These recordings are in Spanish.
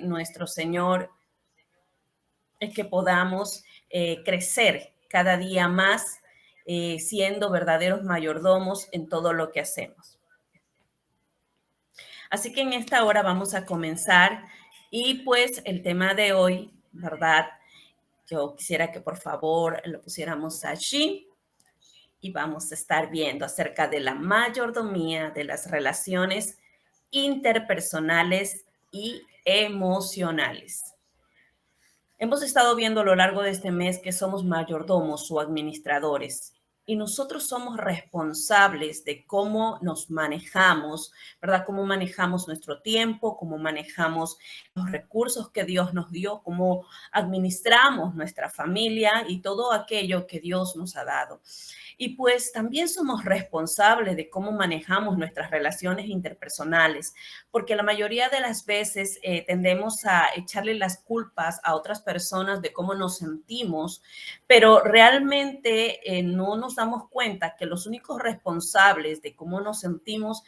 nuestro Señor es que podamos crecer cada día más siendo verdaderos mayordomos en todo lo que hacemos. Así que en esta hora vamos a comenzar y pues el tema de hoy, ¿verdad? Yo quisiera que por favor lo pusiéramos allí y vamos a estar viendo acerca de la mayordomía de las relaciones interpersonales y emocionales. Hemos estado viendo a lo largo de este mes que somos mayordomos o administradores y nosotros somos responsables de cómo nos manejamos, ¿verdad? Cómo manejamos nuestro tiempo, cómo manejamos los recursos que Dios nos dio, cómo administramos nuestra familia y todo aquello que Dios nos ha dado. Y pues también somos responsables de cómo manejamos nuestras relaciones interpersonales, porque la mayoría de las veces tendemos a echarle las culpas a otras personas de cómo nos sentimos, pero realmente no nos damos cuenta que los únicos responsables de cómo nos sentimos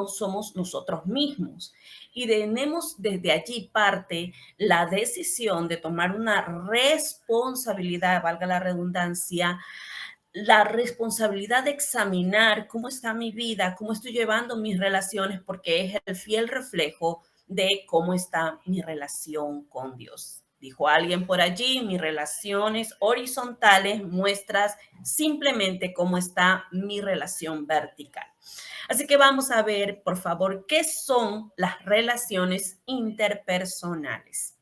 somos nosotros mismos. Y tenemos desde allí parte la decisión de tomar una responsabilidad, valga la redundancia, la responsabilidad de examinar cómo está mi vida, cómo estoy llevando mis relaciones, porque es el fiel reflejo de cómo está mi relación con Dios. Dijo alguien por allí, mis relaciones horizontales muestras simplemente cómo está mi relación vertical. Así que vamos a ver, por favor, qué son las relaciones interpersonales.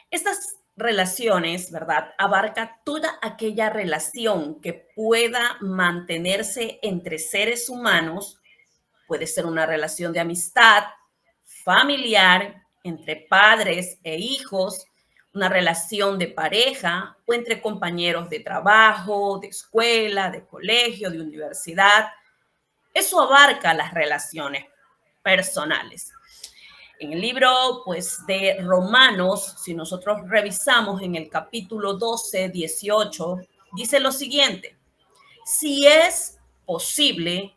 Estas relaciones, ¿verdad? Abarca toda aquella relación que pueda mantenerse entre seres humanos. Puede ser una relación de amistad, familiar, entre padres e hijos, una relación de pareja o entre compañeros de trabajo, de escuela, de colegio, de universidad. Eso abarca las relaciones personales. En el libro, pues, de Romanos, si nosotros revisamos en el capítulo 12, 18, dice lo siguiente: si es posible,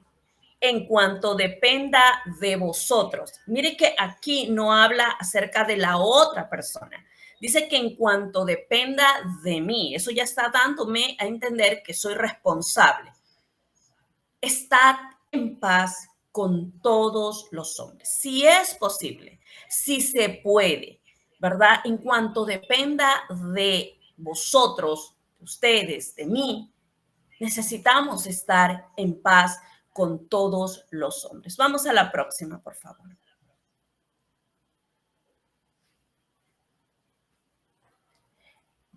en cuanto dependa de vosotros. Mire que aquí no habla acerca de la otra persona. Dice que en cuanto dependa de mí, eso ya está dándome a entender que soy responsable. Estad en paz con todos los hombres. Si es posible, si se puede, ¿verdad? En cuanto dependa de vosotros, de ustedes, de mí, necesitamos estar en paz con todos los hombres. Vamos a la próxima, por favor.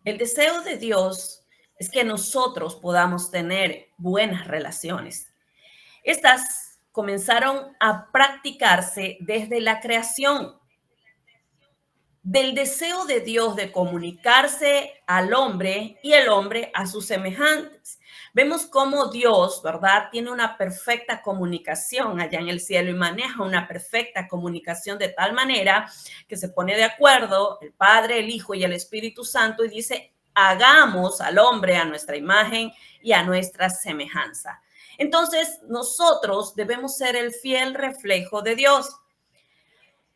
El deseo de Dios es que nosotros podamos tener buenas relaciones. Estas comenzaron a practicarse desde la creación, del deseo de Dios de comunicarse al hombre y el hombre a sus semejantes. Vemos cómo Dios, ¿verdad?, tiene una perfecta comunicación allá en el cielo y maneja una perfecta comunicación de tal manera que se pone de acuerdo el Padre, el Hijo y el Espíritu Santo y dice: hagamos al hombre a nuestra imagen y a nuestra semejanza. Entonces, nosotros debemos ser el fiel reflejo de Dios.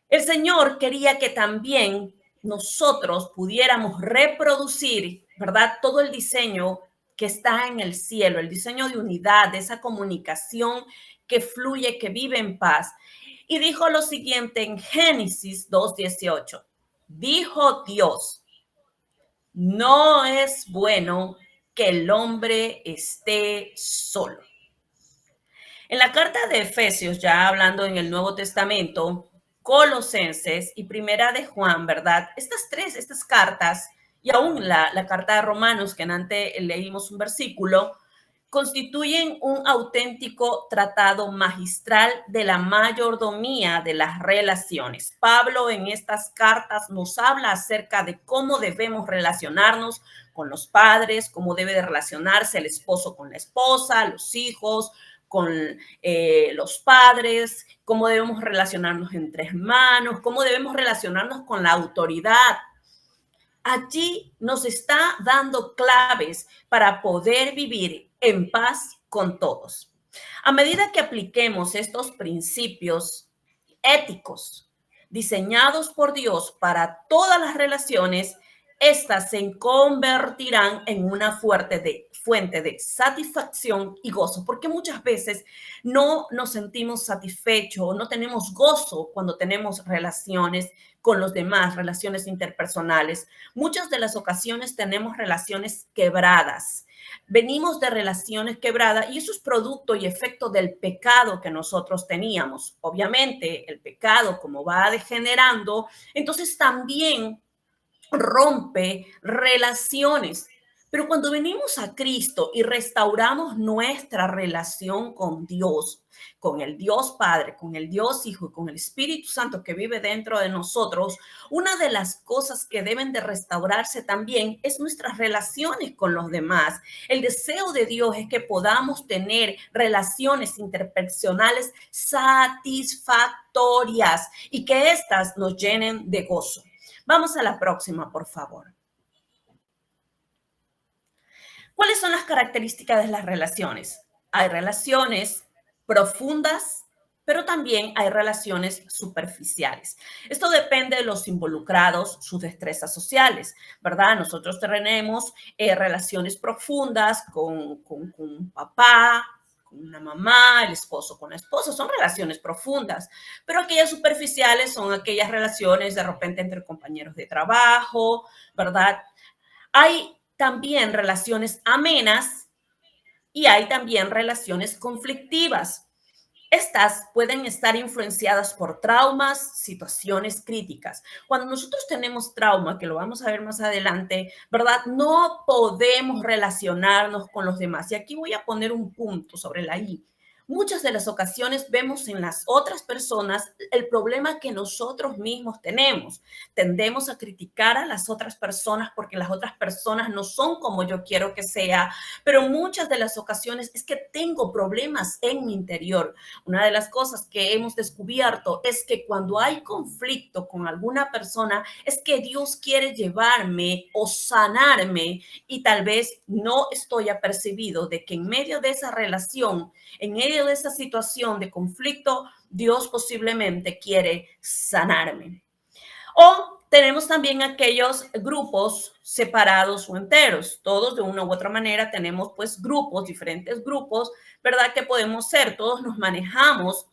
El Señor quería que también nosotros pudiéramos reproducir, ¿verdad?, todo el diseño que está en el cielo, el diseño de unidad, de esa comunicación que fluye, que vive en paz. Y dijo lo siguiente en Génesis 2:18. Dijo Dios: no es bueno que el hombre esté solo. En la carta de Efesios, ya hablando en el Nuevo Testamento, Colosenses y Primera de Juan, ¿verdad? Estas cartas, y aún la carta de Romanos, que antes leímos un versículo, constituyen un auténtico tratado magistral de la mayordomía de las relaciones. Pablo en estas cartas nos habla acerca de cómo debemos relacionarnos con los padres, cómo debe de relacionarse el esposo con la esposa, los hijos con los padres, cómo debemos relacionarnos entre hermanos, cómo debemos relacionarnos con la autoridad. Allí nos está dando claves para poder vivir en paz con todos. A medida que apliquemos estos principios éticos, diseñados por Dios para todas las relaciones, estas se convertirán en una fuente de satisfacción y gozo, porque muchas veces no nos sentimos satisfechos, no tenemos gozo cuando tenemos relaciones con los demás, relaciones interpersonales. Muchas de las ocasiones tenemos relaciones quebradas. Venimos de relaciones quebradas y eso es producto y efecto del pecado que nosotros teníamos. Obviamente, el pecado, como va degenerando, entonces también rompe relaciones. Pero cuando venimos a Cristo y restauramos nuestra relación con Dios, con el Dios Padre, con el Dios Hijo y con el Espíritu Santo que vive dentro de nosotros, una de las cosas que deben de restaurarse también es nuestras relaciones con los demás. El deseo de Dios es que podamos tener relaciones interpersonales satisfactorias y que éstas nos llenen de gozo. Vamos a la próxima, por favor. ¿Cuáles son las características de las relaciones? Hay relaciones profundas, pero también hay relaciones superficiales. Esto depende de los involucrados, sus destrezas sociales, ¿verdad? Nosotros tenemos relaciones profundas con un papá, con una mamá, el esposo con la esposa, son relaciones profundas, pero aquellas superficiales son aquellas relaciones de repente entre compañeros de trabajo, ¿verdad? Hay también relaciones amenas y hay también relaciones conflictivas. Estas pueden estar influenciadas por traumas, situaciones críticas. Cuando nosotros tenemos trauma, que lo vamos a ver más adelante, ¿verdad? No podemos relacionarnos con los demás. Y aquí voy a poner un punto sobre la I. Muchas de las ocasiones vemos en las otras personas el problema que nosotros mismos tenemos. Tendemos a criticar a las otras personas porque las otras personas no son como yo quiero que sea, pero muchas de las ocasiones es que tengo problemas en mi interior. Una de las cosas que hemos descubierto es que cuando hay conflicto con alguna persona es que Dios quiere llevarme o sanarme y tal vez no estoy apercibido de que en medio de esa relación, en medio de esa situación de conflicto, Dios posiblemente quiere sanarme. O tenemos también aquellos grupos separados o enteros. Todos de una u otra manera tenemos pues grupos, diferentes grupos, ¿verdad? Que podemos ser, todos nos manejamos,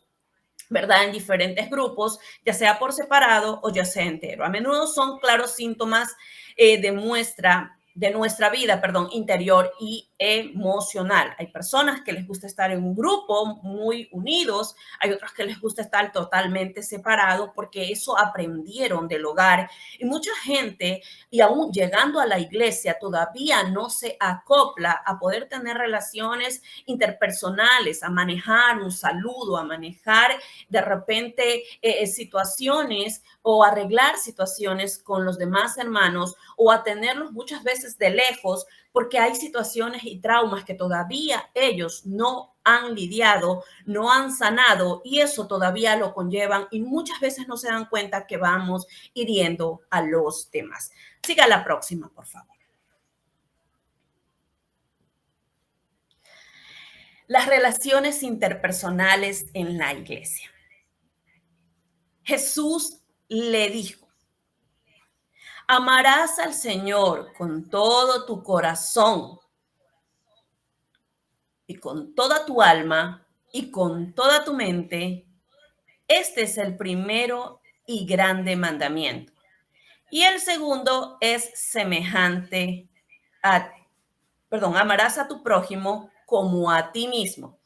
¿verdad? En diferentes grupos, ya sea por separado o ya sea entero. A menudo son claros síntomas de nuestra vida, perdón, interior y emocional. Hay personas que les gusta estar en un grupo muy unidos, hay otras que les gusta estar totalmente separados porque eso aprendieron del hogar. Y mucha gente, y aún llegando a la iglesia, todavía no se acopla a poder tener relaciones interpersonales, a manejar un saludo, a manejar de repente situaciones o arreglar situaciones con los demás hermanos o a tenerlos muchas veces de lejos porque hay situaciones y traumas que todavía ellos no han lidiado, no han sanado y eso todavía lo conllevan y muchas veces no se dan cuenta que vamos hiriendo a los demás. Siga la próxima, por favor. Las relaciones interpersonales en la iglesia. Jesús le dijo, amarás al Señor con todo tu corazón y con toda tu alma y con toda tu mente. Este es el primero y grande mandamiento. Y el segundo es semejante a, amarás a tu prójimo como a ti mismo.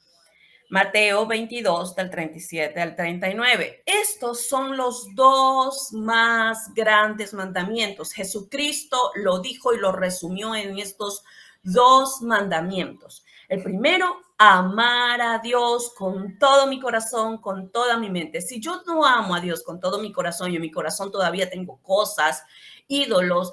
Mateo 22, del 37 al 39. Estos son los dos más grandes mandamientos. Jesucristo lo dijo y lo resumió en estos dos mandamientos. El primero, amar a Dios con todo mi corazón, con toda mi mente. Si yo no amo a Dios con todo mi corazón y en mi corazón todavía tengo cosas, ídolos,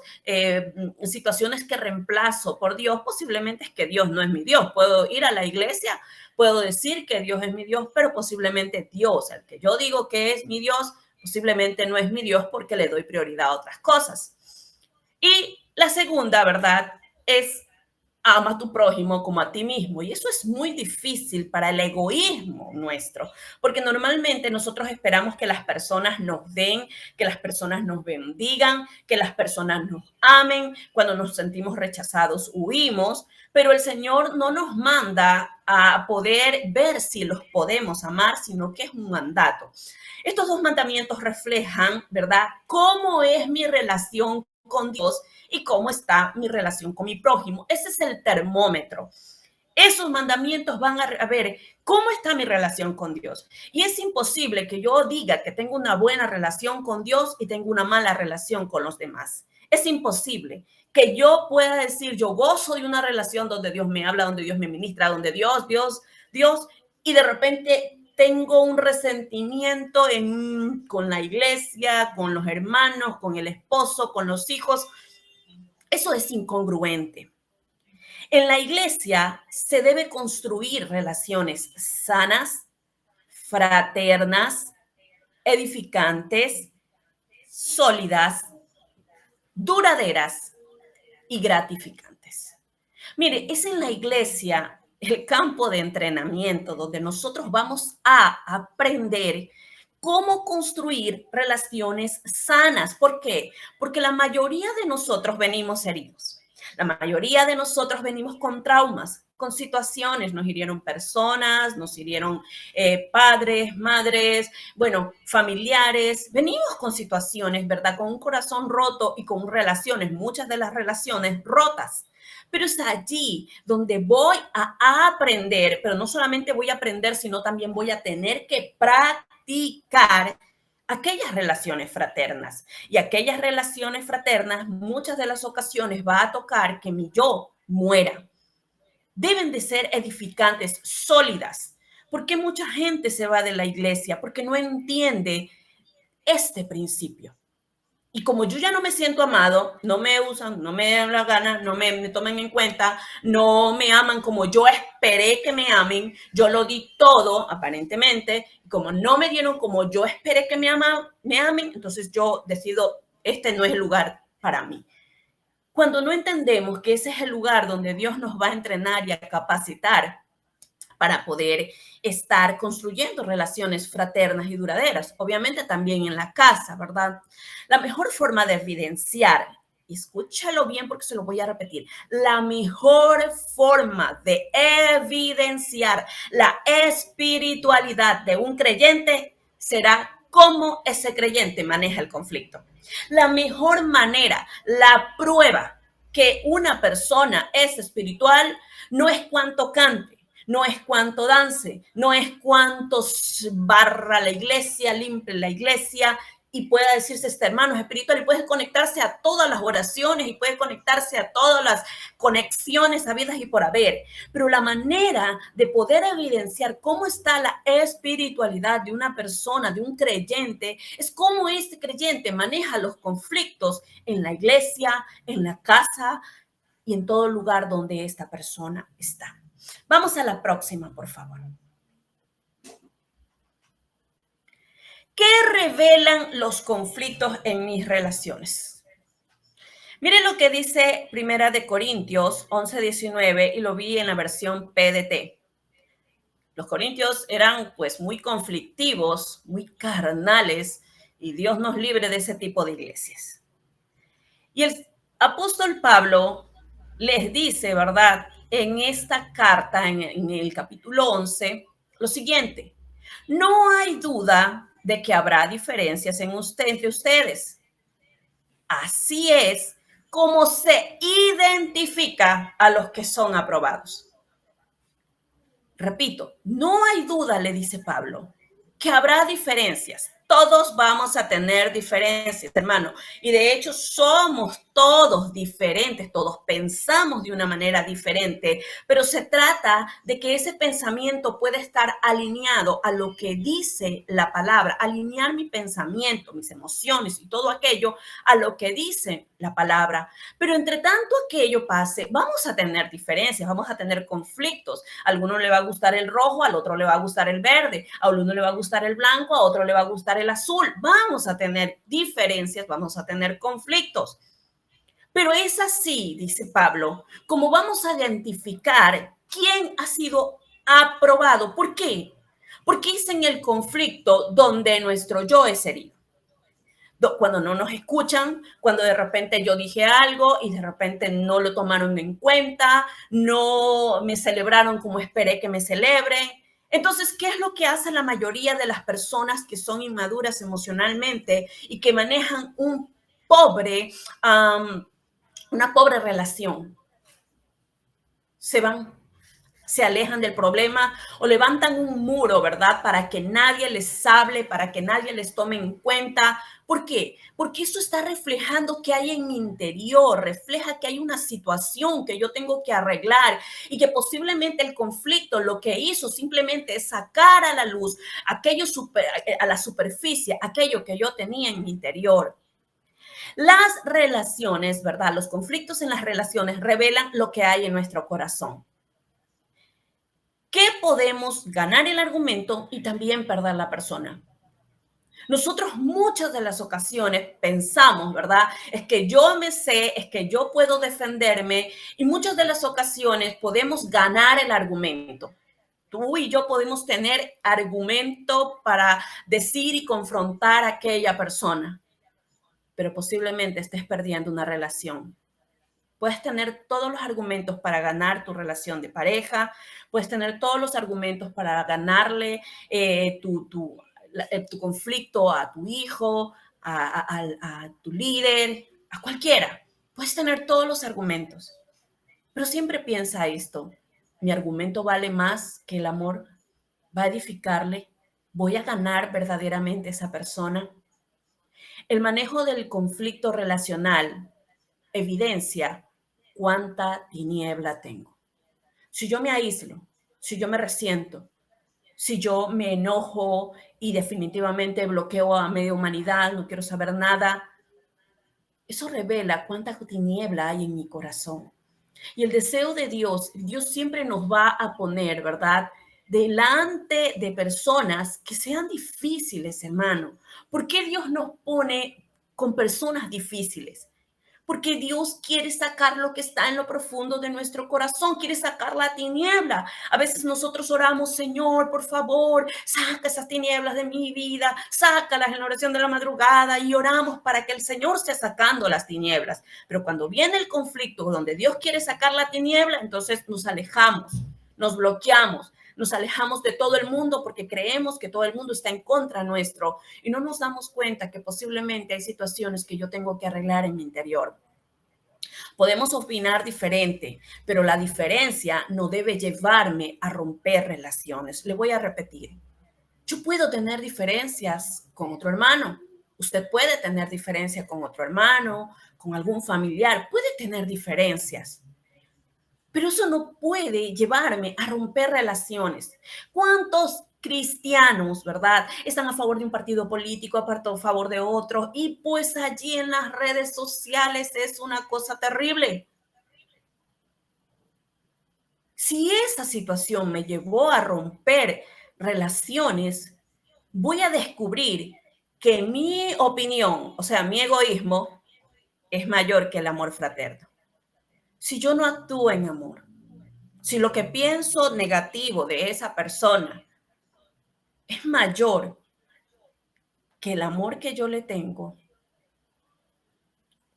situaciones que reemplazo por Dios, posiblemente es que Dios no es mi Dios. Puedo ir a la iglesia, puedo decir que Dios es mi Dios, pero posiblemente Dios, el que yo digo que es mi Dios, posiblemente no es mi Dios porque le doy prioridad a otras cosas. Y la segunda, ¿verdad? Es ama a tu prójimo como a ti mismo. Y eso es muy difícil para el egoísmo nuestro, porque normalmente nosotros esperamos que las personas nos den, que las personas nos bendigan, que las personas nos amen. Cuando nos sentimos rechazados, huimos, pero el Señor no nos manda a poder ver si los podemos amar, sino que es un mandato. Estos dos mandamientos reflejan, ¿verdad?, cómo es mi relación con Dios y cómo está mi relación con mi prójimo. Ese es el termómetro. Esos mandamientos van a ver cómo está mi relación con Dios. Y es imposible que yo diga que tengo una buena relación con Dios y tengo una mala relación con los demás. Es imposible que yo pueda decir, yo gozo de una relación donde Dios me habla, donde Dios me ministra, donde Dios, y de repente tengo un resentimiento con la iglesia, con los hermanos, con el esposo, con los hijos. Eso es incongruente. En la iglesia se debe construir relaciones sanas, fraternas, edificantes, sólidas, duraderas y gratificantes. Mire, es en la iglesia el campo de entrenamiento donde nosotros vamos a aprender cómo construir relaciones sanas. ¿Por qué? Porque la mayoría de nosotros venimos heridos. La mayoría de nosotros venimos con traumas, con situaciones. Nos hirieron personas, nos hirieron padres, madres, bueno, familiares. Venimos con situaciones, ¿verdad? Con un corazón roto y con relaciones, muchas de las relaciones rotas. Pero es allí donde voy a aprender, pero no solamente voy a aprender, sino también voy a tener que practicar aquellas relaciones fraternas. Y aquellas relaciones fraternas, muchas de las ocasiones va a tocar que mi yo muera. Deben de ser edificantes, sólidas. ¿Por qué mucha gente se va de la iglesia? Porque no entiende este principio. Y como yo ya no me siento amado, no me usan, no me dan la gana, no me toman en cuenta, no me aman como yo esperé que me amen, yo lo di todo, aparentemente, y como no me dieron como yo esperé que me amen, entonces yo decido, este no es el lugar para mí. Cuando no entendemos que ese es el lugar donde Dios nos va a entrenar y a capacitar, para poder estar construyendo relaciones fraternas y duraderas. Obviamente también en la casa, ¿verdad? La mejor forma de evidenciar, escúchalo bien porque se lo voy a repetir, la mejor forma de evidenciar la espiritualidad de un creyente será cómo ese creyente maneja el conflicto. La mejor manera, la prueba que una persona es espiritual no es cuánto cante, no es cuánto dance, no es cuánto barra la iglesia, limpie la iglesia y pueda decirse este hermano es espiritual y puede conectarse a todas las oraciones y puede conectarse a todas las conexiones habidas y por haber. Pero la manera de poder evidenciar cómo está la espiritualidad de una persona, de un creyente, es cómo este creyente maneja los conflictos en la iglesia, en la casa y en todo lugar donde esta persona está. Vamos a la próxima, por favor. ¿Qué revelan los conflictos en mis relaciones? Miren lo que dice Primera de Corintios 11:19 y lo vi en la versión PDT. Los corintios eran pues muy conflictivos, muy carnales y Dios nos libre de ese tipo de iglesias. Y el apóstol Pablo les dice, ¿verdad?, en esta carta, en el capítulo 11, lo siguiente: no hay duda de que habrá diferencias entre ustedes. Así es como se identifica a los que son aprobados. Repito, no hay duda, le dice Pablo, que habrá diferencias. Todos vamos a tener diferencias, hermano. Y de hecho somos todos diferentes, todos pensamos de una manera diferente, pero se trata de que ese pensamiento pueda estar alineado a lo que dice la palabra, alinear mi pensamiento, mis emociones y todo aquello a lo que dice la palabra. Pero entre tanto aquello pase, vamos a tener diferencias, vamos a tener conflictos. A alguno le va a gustar el rojo, al otro le va a gustar el verde, a uno le va a gustar el blanco, a otro le va a gustar el azul. Vamos a tener diferencias, vamos a tener conflictos. Pero es así, dice Pablo, como vamos a identificar quién ha sido aprobado. ¿Por qué? Porque es en el conflicto donde nuestro yo es herido. Cuando no nos escuchan, cuando de repente yo dije algo y de repente no lo tomaron en cuenta, no me celebraron como esperé que me celebren. Entonces, ¿qué es lo que hace la mayoría de las personas que son inmaduras emocionalmente y que manejan una pobre relación? Se van, se alejan del problema o levantan un muro, ¿verdad? Para que nadie les hable, para que nadie les tome en cuenta. ¿Por qué? Porque eso está reflejando que hay en mi interior, refleja que hay una situación que yo tengo que arreglar y que posiblemente el conflicto lo que hizo simplemente es sacar a la luz aquello a la superficie, aquello que yo tenía en mi interior. Las relaciones, ¿verdad? Los conflictos en las relaciones revelan lo que hay en nuestro corazón. Que podemos ganar el argumento y también perder la persona. Nosotros muchas de las ocasiones pensamos, ¿verdad? Es que yo me sé, es que yo puedo defenderme y muchas de las ocasiones podemos ganar el argumento. Tú y yo podemos tener argumento para decir y confrontar a aquella persona, pero posiblemente estés perdiendo una relación. Puedes tener todos los argumentos para ganar tu relación de pareja, puedes tener todos los argumentos para ganarle tu conflicto a tu hijo, a tu líder, a cualquiera. Puedes tener todos los argumentos, pero siempre piensa esto, mi argumento vale más que el amor, va a edificarle, voy a ganar verdaderamente a esa persona. El manejo del conflicto relacional evidencia cuánta tiniebla tengo. Si yo me aíslo, si yo me resiento, si yo me enojo y definitivamente bloqueo a media humanidad, no quiero saber nada, eso revela cuánta tiniebla hay en mi corazón. Y el deseo de Dios, Dios siempre nos va a poner, ¿verdad? Delante de personas que sean difíciles, hermano. ¿Por qué Dios nos pone con personas difíciles? Porque Dios quiere sacar lo que está en lo profundo de nuestro corazón, quiere sacar la tiniebla. A veces nosotros oramos, Señor, por favor, saca esas tinieblas de mi vida, sácalas en la oración de la madrugada y oramos para que el Señor esté sacando las tinieblas. Pero cuando viene el conflicto donde Dios quiere sacar la tiniebla, entonces nos alejamos, nos bloqueamos, nos alejamos de todo el mundo porque creemos que todo el mundo está en contra nuestro y no nos damos cuenta que posiblemente hay situaciones que yo tengo que arreglar en mi interior. Podemos opinar diferente, pero la diferencia no debe llevarme a romper relaciones. Le voy a repetir. Yo puedo tener diferencias con otro hermano. Usted puede tener diferencia con otro hermano, con algún familiar. Puede tener diferencias. Pero eso no puede llevarme a romper relaciones. ¿Cuántos cristianos, verdad, están a favor de un partido político, a favor de otro? Y pues allí en las redes sociales es una cosa terrible. Si esa situación me llevó a romper relaciones, voy a descubrir que mi opinión, o sea, mi egoísmo, es mayor que el amor fraterno. Si yo no actúo en amor, si lo que pienso negativo de esa persona es mayor que el amor que yo le tengo,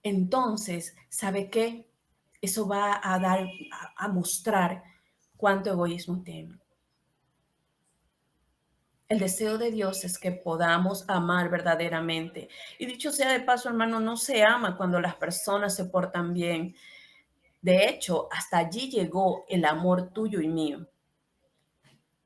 entonces, ¿sabe qué? Eso va a mostrar cuánto egoísmo tengo. El deseo de Dios es que podamos amar verdaderamente. Y dicho sea de paso, hermano, no se ama cuando las personas se portan bien. De hecho, hasta allí llegó el amor tuyo y mío.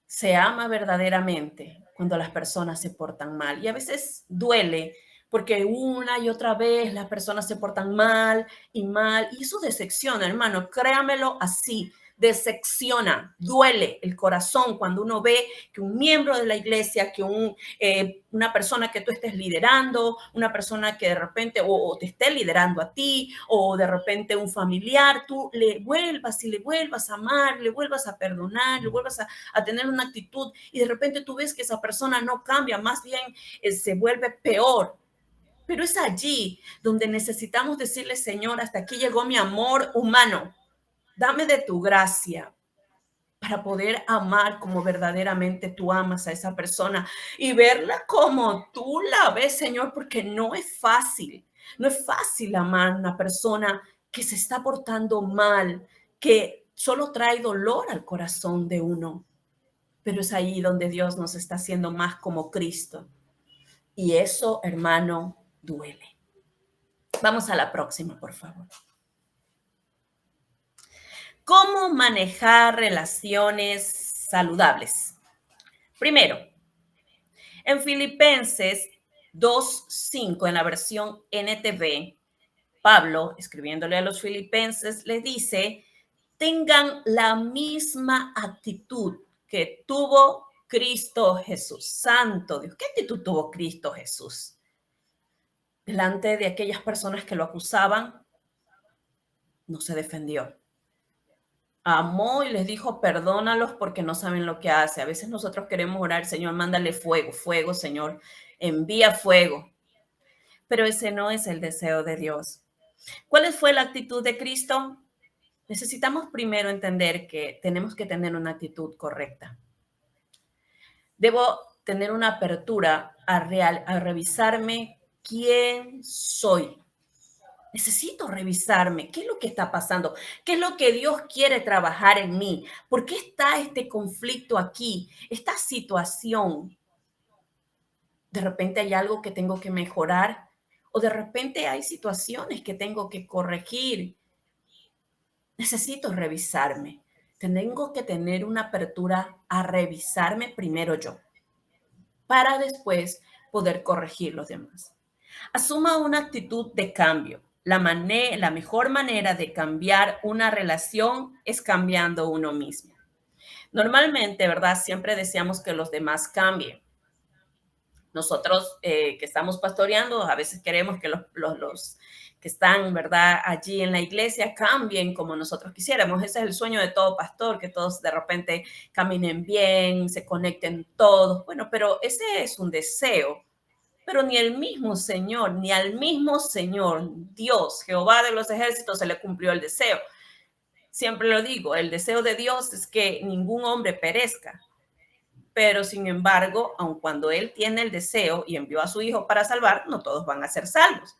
Se ama verdaderamente cuando las personas se portan mal. Y a veces duele porque una y otra vez las personas se portan mal y mal. Y eso decepciona, hermano, créamelo así. Decepciona, duele el corazón cuando uno ve que un miembro de la iglesia, que una persona que tú estés liderando, una persona que de repente o te esté liderando a ti, o de repente un familiar, tú le vuelvas y le vuelvas a amar, le vuelvas a perdonar, le vuelvas a tener una actitud y de repente tú ves que esa persona no cambia, más bien se vuelve peor. Pero es allí donde necesitamos decirle, Señor, hasta aquí llegó mi amor humano. Dame de tu gracia para poder amar como verdaderamente tú amas a esa persona y verla como tú la ves, Señor, porque no es fácil. No es fácil amar a una persona que se está portando mal, que solo trae dolor al corazón de uno. Pero es ahí donde Dios nos está haciendo más como Cristo. Y eso, hermano, duele. Vamos a la próxima, por favor. ¿Cómo manejar relaciones saludables? Primero, en Filipenses 2:5, en la versión NTV, Pablo, escribiéndole a los filipenses, le dice, tengan la misma actitud que tuvo Cristo Jesús. Santo Dios, ¿qué actitud tuvo Cristo Jesús? Delante de aquellas personas que lo acusaban, no se defendió. Amó y les dijo, perdónalos porque no saben lo que hace. A veces nosotros queremos orar, Señor, mándale fuego, fuego, Señor, envía fuego. Pero ese no es el deseo de Dios. ¿Cuál fue la actitud de Cristo? Necesitamos primero entender que tenemos que tener una actitud correcta. Debo tener una apertura a revisarme quién soy. Necesito revisarme, qué es lo que está pasando, qué es lo que Dios quiere trabajar en mí, por qué está este conflicto aquí, esta situación. De repente hay algo que tengo que mejorar o de repente hay situaciones que tengo que corregir. Necesito revisarme. Tengo que tener una apertura a revisarme primero yo, para después poder corregir los demás. Asuma una actitud de cambio. La mejor manera de cambiar una relación es cambiando uno mismo. Normalmente, ¿verdad? Siempre deseamos que los demás cambien. Nosotros que estamos pastoreando, a veces queremos que los que están, ¿verdad?, allí en la iglesia cambien como nosotros quisiéramos. Ese es el sueño de todo pastor, que todos de repente caminen bien, se conecten todos. Bueno, pero ese es un deseo. Pero ni el mismo Señor, ni al mismo Señor, Dios, Jehová de los ejércitos, se le cumplió el deseo. Siempre lo digo, el deseo de Dios es que ningún hombre perezca. Pero sin embargo, aun cuando Él tiene el deseo y envió a su Hijo para salvar, no todos van a ser salvos.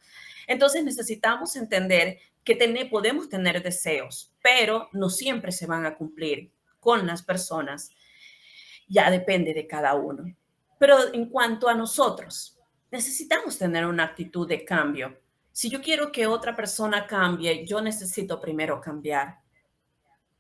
Entonces necesitamos entender que podemos tener deseos, pero no siempre se van a cumplir con las personas. Ya depende de cada uno. Pero en cuanto a nosotros, necesitamos tener una actitud de cambio. Si yo quiero que otra persona cambie, yo necesito primero cambiar.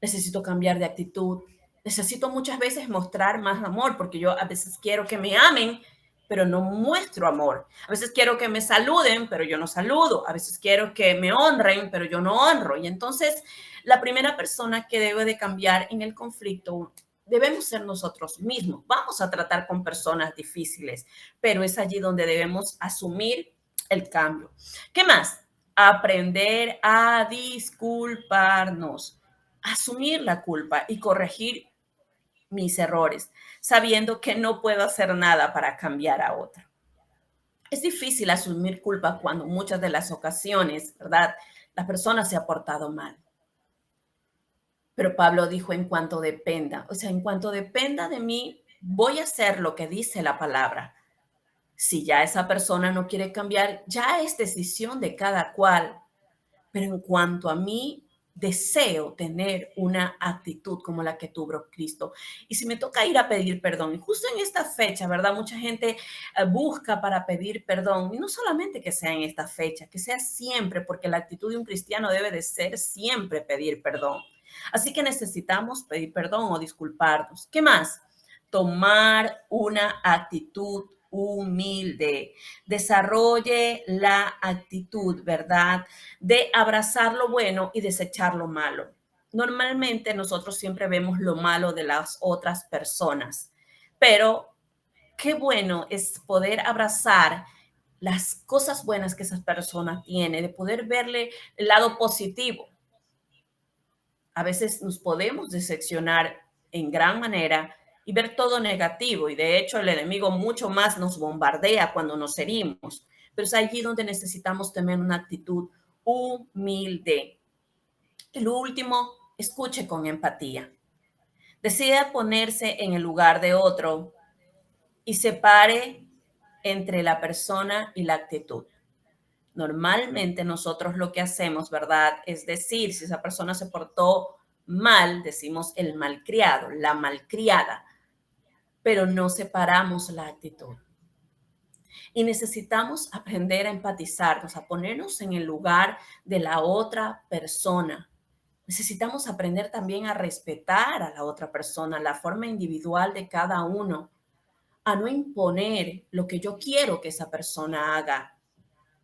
Necesito cambiar de actitud. Necesito muchas veces mostrar más amor, porque yo a veces quiero que me amen, pero no muestro amor. A veces quiero que me saluden, pero yo no saludo. A veces quiero que me honren, pero yo no honro. Y entonces la primera persona que debe de cambiar en el conflicto debemos ser nosotros mismos. Vamos a tratar con personas difíciles, pero es allí donde debemos asumir el cambio. ¿Qué más? Aprender a disculparnos, asumir la culpa y corregir mis errores, sabiendo que no puedo hacer nada para cambiar a otro. Es difícil asumir culpa cuando muchas de las ocasiones, ¿verdad?, la persona se ha portado mal. Pero Pablo dijo en cuanto dependa, o sea, en cuanto dependa de mí, voy a hacer lo que dice la palabra. Si ya esa persona no quiere cambiar, ya es decisión de cada cual. Pero en cuanto a mí, deseo tener una actitud como la que tuvo Cristo. Y si me toca ir a pedir perdón, y justo en esta fecha, ¿verdad? Mucha gente busca para pedir perdón, y no solamente que sea en esta fecha, que sea siempre, porque la actitud de un cristiano debe de ser siempre pedir perdón. Así que necesitamos pedir perdón o disculparnos. ¿Qué más? Tomar una actitud humilde. Desarrolle la actitud, ¿verdad?, de abrazar lo bueno y desechar lo malo. Normalmente nosotros siempre vemos lo malo de las otras personas, pero qué bueno es poder abrazar las cosas buenas que esa persona tiene, de poder verle el lado positivo. A veces nos podemos decepcionar en gran manera y ver todo negativo, y de hecho el enemigo mucho más nos bombardea cuando nos herimos. pero es allí donde necesitamos tener una actitud humilde. Y lo último, escuche con empatía. Decida ponerse en el lugar de otro y separe entre la persona y la actitud. Normalmente nosotros lo que hacemos, ¿verdad? Es decir, si esa persona se portó mal, decimos el malcriado, la malcriada, pero no separamos la actitud. Y necesitamos aprender a empatizarnos, a ponernos en el lugar de la otra persona. Necesitamos aprender también a respetar a la otra persona, la forma individual de cada uno, a no imponer lo que yo quiero que esa persona haga.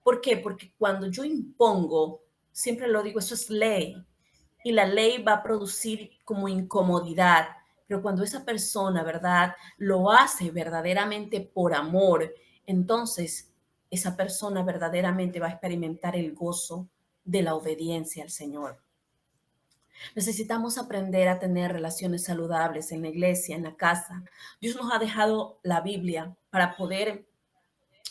¿Por qué? Porque cuando yo impongo, siempre lo digo, eso es ley. Y la ley va a producir como incomodidad. Pero cuando esa persona, ¿verdad?, lo hace verdaderamente por amor, entonces esa persona verdaderamente va a experimentar el gozo de la obediencia al Señor. Necesitamos aprender a tener relaciones saludables en la iglesia, en la casa. Dios nos ha dejado la Biblia para poder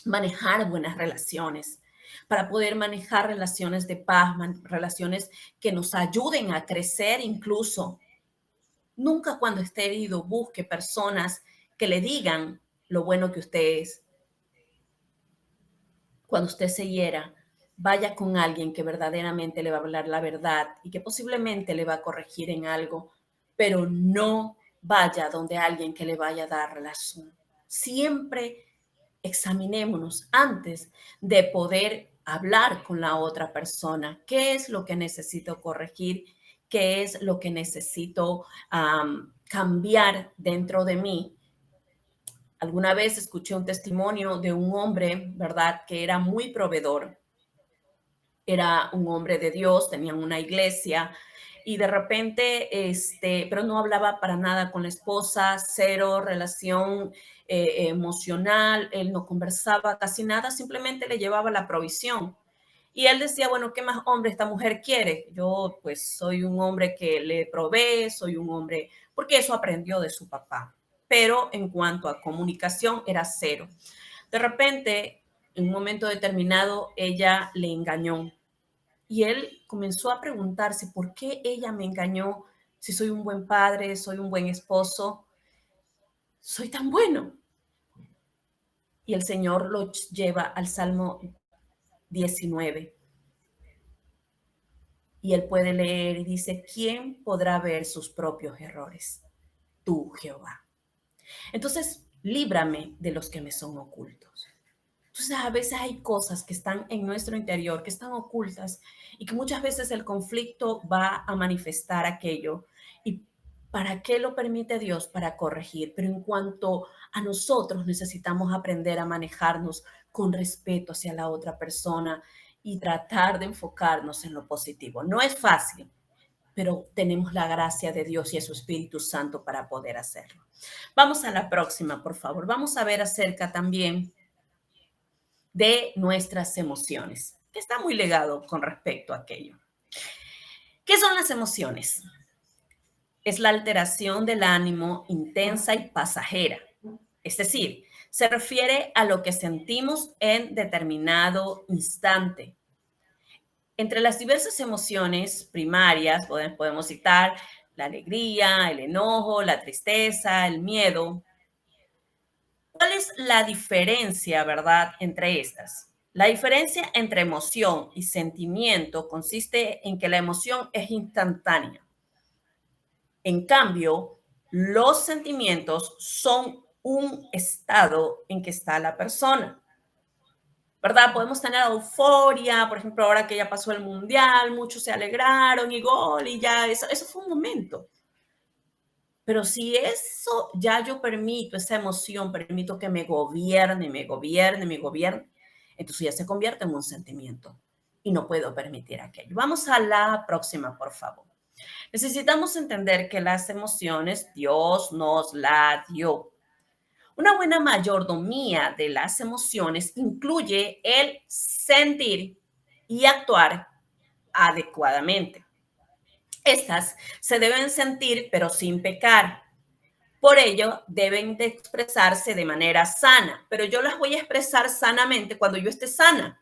manejar buenas relaciones, para poder manejar relaciones de paz, relaciones que nos ayuden a crecer incluso. Nunca cuando esté herido busque personas que le digan lo bueno que usted es. Cuando usted se hiera, vaya con alguien que verdaderamente le va a hablar la verdad y que posiblemente le va a corregir en algo, pero no vaya donde alguien que le vaya a dar razón. Siempre examinémonos antes de poder hablar con la otra persona. ¿Qué es lo que necesito corregir? ¿Qué es lo que necesito cambiar dentro de mí? Alguna vez escuché un testimonio de un hombre, ¿verdad?, que era muy proveedor. Era un hombre de Dios, tenían una iglesia y de repente, pero no hablaba para nada con la esposa, cero relación emocional, él no conversaba casi nada, simplemente le llevaba la provisión. Y él decía, bueno, ¿qué más hombre esta mujer quiere? Yo pues soy un hombre que le provee, soy un hombre, porque eso aprendió de su papá. Pero en cuanto a comunicación era cero. De repente, en un momento determinado, ella le engañó y él comenzó a preguntarse por qué ella me engañó, si soy un buen padre, soy un buen esposo, soy tan bueno. Y el Señor lo lleva al Salmo 19 y él puede leer y dice, ¿quién podrá ver sus propios errores? Tú, Jehová. Entonces, líbrame de los que me son ocultos. Entonces, a veces hay cosas que están en nuestro interior, que están ocultas y que muchas veces el conflicto va a manifestar aquello. ¿Y para qué lo permite Dios? Para corregir. Pero en cuanto a nosotros, necesitamos aprender a manejarnos con respeto hacia la otra persona y tratar de enfocarnos en lo positivo. No es fácil, pero tenemos la gracia de Dios y a su Espíritu Santo para poder hacerlo. Vamos a la próxima, por favor. Vamos a ver acerca también de nuestras emociones, que está muy ligado con respecto a aquello. ¿Qué son las emociones? Es la alteración del ánimo intensa y pasajera. Es decir, se refiere a lo que sentimos en determinado instante. Entre las diversas emociones primarias podemos citar la alegría, el enojo, la tristeza, el miedo. ¿Cuál es la diferencia, verdad, entre estas? La diferencia entre emoción y sentimiento consiste en que la emoción es instantánea. En cambio, los sentimientos son un estado en que está la persona. ¿Verdad? Podemos tener euforia, por ejemplo, ahora que ya pasó el mundial, muchos se alegraron y gol y ya, eso fue un momento. Pero si eso ya yo permito, esa emoción, permito que me gobierne, me gobierne, me gobierne, entonces ya se convierte en un sentimiento y no puedo permitir aquello. Vamos a la próxima, por favor. Necesitamos entender que las emociones Dios nos la dio. Una buena mayordomía de las emociones incluye el sentir y actuar adecuadamente. Estas se deben sentir, pero sin pecar. Por ello, deben de expresarse de manera sana, pero yo las voy a expresar sanamente cuando yo esté sana.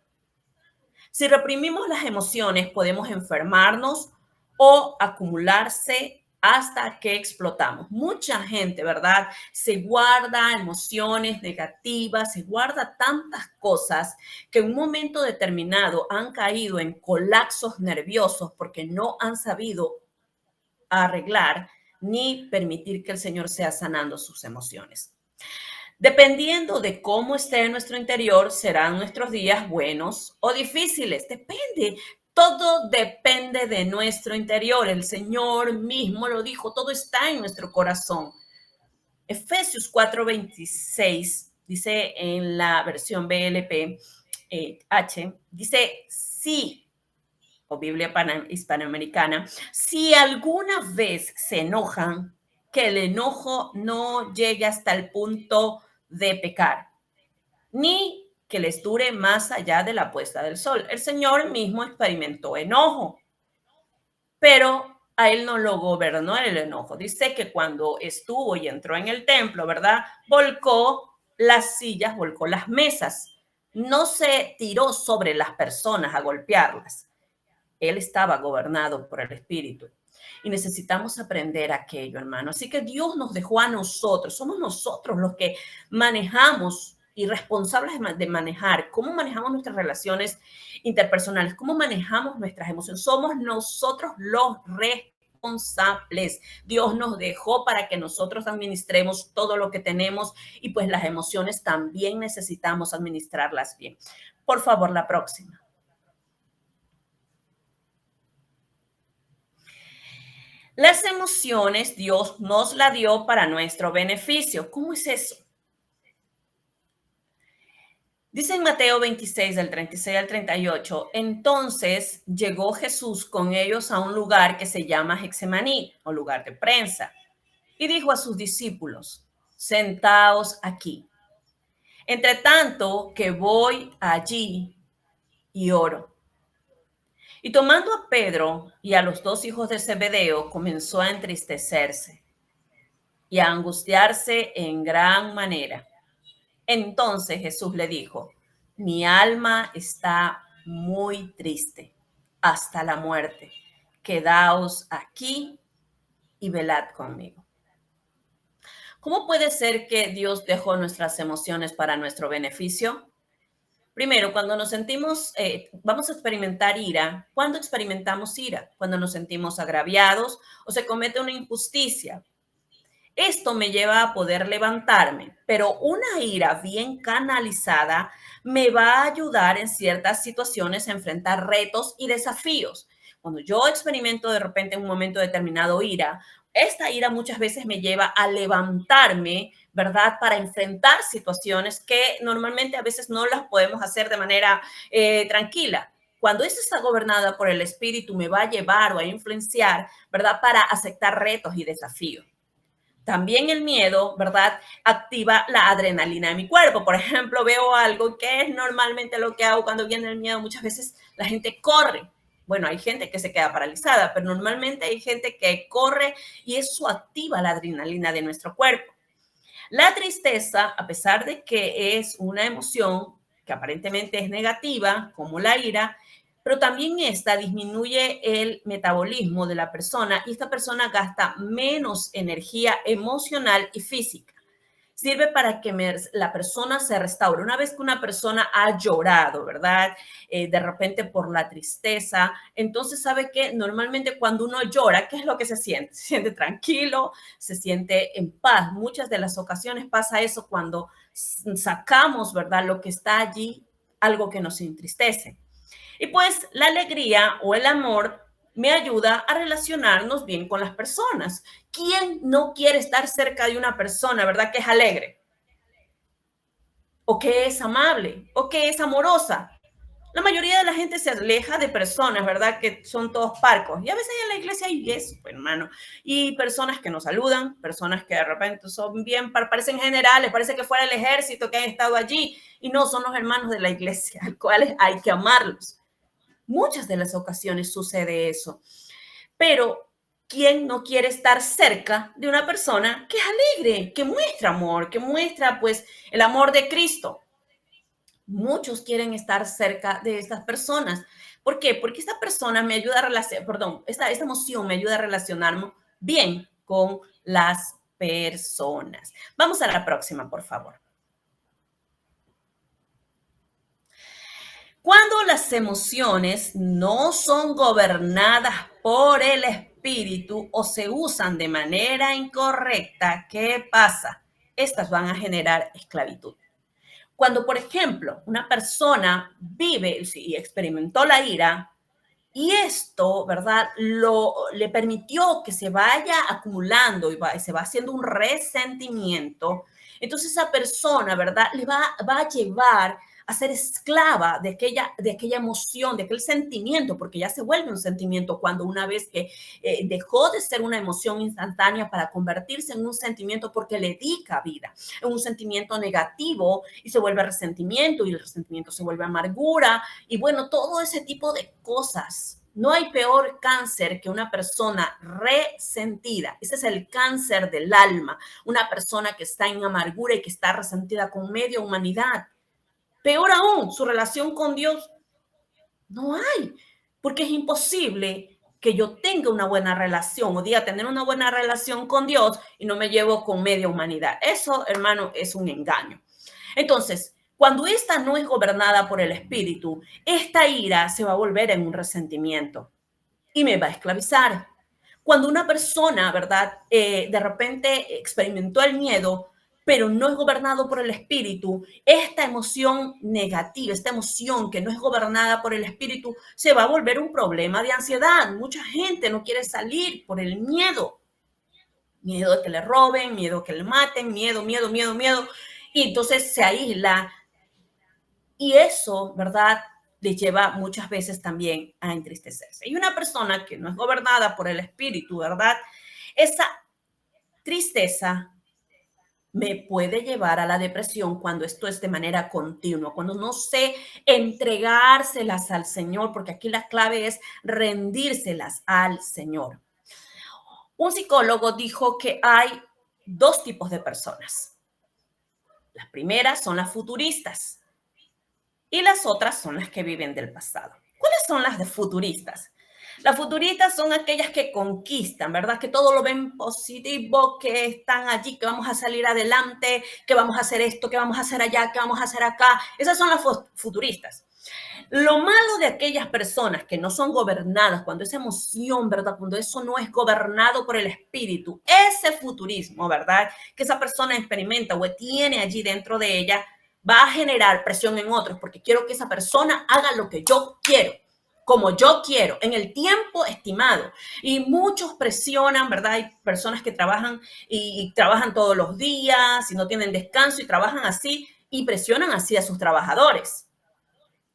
Si reprimimos las emociones, podemos enfermarnos o acumularse hasta que explotamos. Mucha gente, ¿verdad? Se guarda emociones negativas, se guarda tantas cosas que en un momento determinado han caído en colapsos nerviosos porque no han sabido arreglar ni permitir que el Señor sea sanando sus emociones. Dependiendo de cómo esté en nuestro interior, serán nuestros días buenos o difíciles. Depende. Todo depende de nuestro interior. El Señor mismo lo dijo, todo está en nuestro corazón. Efesios 4:26 dice en la versión BLP H, dice, sí, o Biblia hispanoamericana, si alguna vez se enojan, que el enojo no llegue hasta el punto de pecar, ni que les dure más allá de la puesta del sol. El Señor mismo experimentó enojo, pero a él no lo gobernó el enojo. Dice que cuando estuvo y entró en el templo, ¿verdad? Volcó las sillas, volcó las mesas. No se tiró sobre las personas a golpearlas. Él estaba gobernado por el Espíritu. Y necesitamos aprender aquello, hermano. Así que Dios nos dejó a nosotros. Somos nosotros los que manejamos y responsables de manejar cómo manejamos nuestras relaciones interpersonales, cómo manejamos nuestras emociones. Somos nosotros los responsables. Dios nos dejó para que nosotros administremos todo lo que tenemos y pues las emociones también necesitamos administrarlas bien. Por favor, la próxima. Las emociones Dios nos la dio para nuestro beneficio. ¿Cómo es eso? Dice en Mateo 26, del 36 al 38, entonces llegó Jesús con ellos a un lugar que se llama Getsemaní, o lugar de prensa, y dijo a sus discípulos, sentaos aquí. Entre tanto que voy allí y oro. Y tomando a Pedro y a los dos hijos de Zebedeo, comenzó a entristecerse y a angustiarse en gran manera. Entonces Jesús le dijo, mi alma está muy triste hasta la muerte. Quedaos aquí y velad conmigo. ¿Cómo puede ser que Dios dejó nuestras emociones para nuestro beneficio? Primero, cuando nos sentimos, vamos a experimentar ira. ¿Cuándo experimentamos ira? Cuando nos sentimos agraviados o se comete una injusticia. Esto me lleva a poder levantarme, pero una ira bien canalizada me va a ayudar en ciertas situaciones a enfrentar retos y desafíos. Cuando yo experimento de repente en un momento determinado ira, esta ira muchas veces me lleva a levantarme, ¿verdad? Para enfrentar situaciones que normalmente a veces no las podemos hacer de manera tranquila. Cuando eso está gobernada por el espíritu, me va a llevar o a influenciar, ¿verdad? Para aceptar retos y desafíos. También el miedo, ¿verdad? Activa la adrenalina de mi cuerpo. Por ejemplo, veo algo que es normalmente lo que hago cuando viene el miedo. Muchas veces la gente corre. Bueno, hay gente que se queda paralizada, pero normalmente hay gente que corre y eso activa la adrenalina de nuestro cuerpo. La tristeza, a pesar de que es una emoción que aparentemente es negativa, como la ira, pero también esta disminuye el metabolismo de la persona y esta persona gasta menos energía emocional y física. Sirve para que la persona se restaure. Una vez que una persona ha llorado, ¿verdad? De repente por la tristeza, entonces sabe que normalmente cuando uno llora, ¿qué es lo que se siente? Se siente tranquilo, se siente en paz. Muchas de las ocasiones pasa eso cuando sacamos, ¿verdad? Lo que está allí, algo que nos entristece. Y pues la alegría o el amor me ayuda a relacionarnos bien con las personas. ¿Quién no quiere estar cerca de una persona, verdad, que es alegre? O que es amable, o que es amorosa. La mayoría de la gente se aleja de personas, ¿verdad? Que son todos parcos. Y a veces en la iglesia hay eso, pues, hermano. Y personas que nos saludan, personas que de repente son bien, parecen generales, parece que fuera el ejército que han estado allí. Y no, son los hermanos de la iglesia, al cuales hay que amarlos. Muchas de las ocasiones sucede eso. Pero ¿Quién no quiere estar cerca de una persona que es alegre, que muestra amor, que muestra pues el amor de Cristo? Muchos quieren estar cerca de estas personas. ¿Por qué? Porque esta persona me ayuda a relacionar, perdón, esta emoción me ayuda a relacionarme bien con las personas. Vamos a la próxima, por favor. Cuando las emociones no son gobernadas por el espíritu o se usan de manera incorrecta, ¿qué pasa? Estas van a generar esclavitud. Cuando, por ejemplo, una persona vive y experimentó la ira y esto, ¿verdad? Le permitió que se vaya acumulando y se va haciendo un resentimiento, entonces esa persona, ¿verdad? Le va a llevar a ser esclava de aquella emoción, de aquel sentimiento, porque ya se vuelve un sentimiento cuando una vez que dejó de ser una emoción instantánea para convertirse en un sentimiento porque le dedica vida, en un sentimiento negativo y se vuelve resentimiento y el resentimiento se vuelve amargura y bueno, todo ese tipo de cosas. No hay peor cáncer que una persona resentida. Ese es el cáncer del alma. Una persona que está en amargura y que está resentida con media humanidad. Peor aún, su relación con Dios no hay, porque es imposible que yo tenga una buena relación o diga tener una buena relación con Dios y no me llevo con media humanidad. Eso, hermano, es un engaño. Entonces, cuando esta no es gobernada por el espíritu, esta ira se va a volver en un resentimiento y me va a esclavizar. Cuando una persona, ¿verdad? De repente experimentó el miedo, pero no es gobernado por el espíritu, esta emoción negativa, esta emoción que no es gobernada por el espíritu, se va a volver un problema de ansiedad. Mucha gente no quiere salir por el miedo. Miedo de que le roben, miedo de que le maten, miedo. Y entonces se aísla. Y eso, ¿verdad? Le lleva muchas veces también a entristecerse. Y una persona que no es gobernada por el espíritu, ¿verdad? Esa tristeza me puede llevar a la depresión cuando esto es de manera continua, cuando no sé entregárselas al Señor, porque aquí la clave es rendírselas al Señor. Un psicólogo dijo que hay dos tipos de personas. Las primeras son las futuristas y las otras son las que viven del pasado. ¿Cuáles son las de futuristas? Las futuristas son aquellas que conquistan, ¿verdad? Que todo lo ven positivo, que están allí, que vamos a salir adelante, que vamos a hacer esto, que vamos a hacer allá, que vamos a hacer acá. Esas son las futuristas. Lo malo de aquellas personas que no son gobernadas, cuando esa emoción, ¿verdad? Cuando eso no es gobernado por el espíritu, ese futurismo, ¿verdad? Que esa persona experimenta o tiene allí dentro de ella, va a generar presión en otros, porque quiero que esa persona haga lo que yo quiero, como yo quiero, en el tiempo estimado. Y muchos presionan, ¿verdad? Hay personas que trabajan y trabajan todos los días y no tienen descanso y trabajan así y presionan así a sus trabajadores.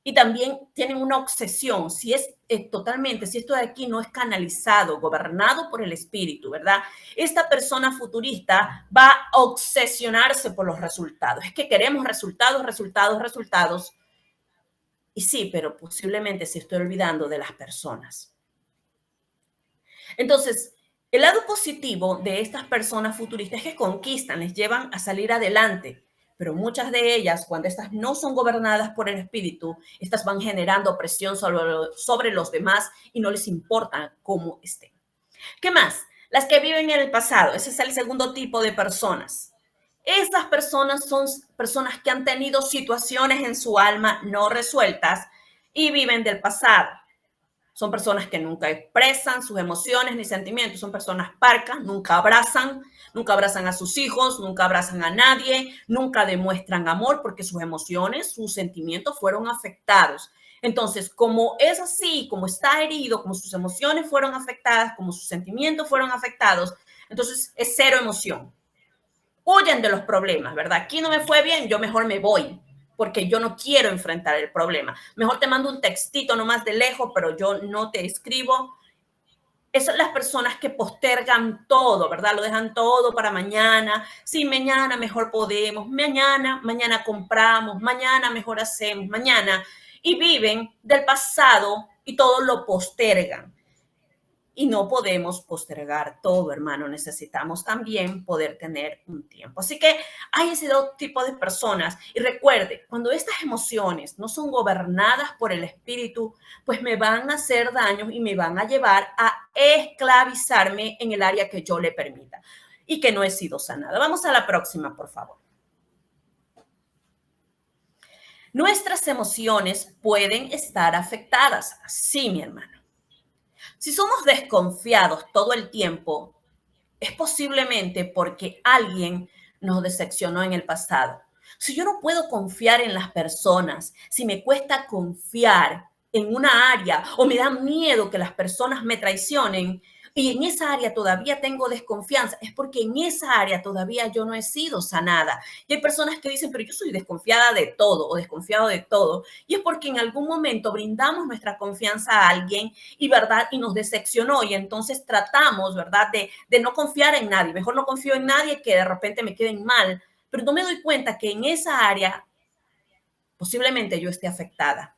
Y también tienen una obsesión, si es totalmente, si esto de aquí no es canalizado, gobernado por el espíritu, ¿verdad? Esta persona futurista va a obsesionarse por los resultados. Es que queremos resultados. Y sí, pero posiblemente se estoy olvidando de las personas. Entonces, el lado positivo de estas personas futuristas es que conquistan, les llevan a salir adelante, pero muchas de ellas, cuando estas no son gobernadas por el espíritu, estas van generando presión sobre los demás y no les importa cómo estén. ¿Qué más? Las que viven en el pasado, ese es el segundo tipo de personas. Estas personas son personas que han tenido situaciones en su alma no resueltas y viven del pasado. Son personas que nunca expresan sus emociones ni sentimientos. Son personas parcas, nunca abrazan a sus hijos, nunca abrazan a nadie, nunca demuestran amor porque sus emociones, sus sentimientos fueron afectados. Entonces, como es así, como está herido, como sus emociones fueron afectadas, como sus sentimientos fueron afectados, entonces es cero emoción. Huyen de los problemas, ¿verdad? Aquí no me fue bien, yo mejor me voy porque yo no quiero enfrentar el problema. Mejor te mando un textito nomás de lejos, pero yo no te escribo. Esas son las personas que postergan todo, ¿verdad? Lo dejan todo para mañana. Sí, mañana mejor podemos. Mañana compramos. Mañana mejor hacemos. Mañana. Y viven del pasado y todo lo postergan. Y no podemos postergar todo, hermano. Necesitamos también poder tener un tiempo. Así que hay ese dos tipos de personas. Y recuerde, cuando estas emociones no son gobernadas por el espíritu, pues me van a hacer daño y me van a llevar a esclavizarme en el área que yo le permita y que no he sido sanada. Vamos a la próxima, por favor. Nuestras emociones pueden estar afectadas. Sí, mi hermano. Si somos desconfiados todo el tiempo, es posiblemente porque alguien nos decepcionó en el pasado. Si yo no puedo confiar en las personas, si me cuesta confiar en una área o me da miedo que las personas me traicionen y en esa área todavía tengo desconfianza, es porque en esa área todavía yo no he sido sanada. Y hay personas que dicen, pero yo soy desconfiada de todo o desconfiado de todo. Y es porque en algún momento brindamos nuestra confianza a alguien y, ¿verdad? Y nos decepcionó. Y entonces tratamos, ¿verdad? De no confiar en nadie. Mejor no confío en nadie que de repente me queden mal. Pero no me doy cuenta que en esa área posiblemente yo esté afectada.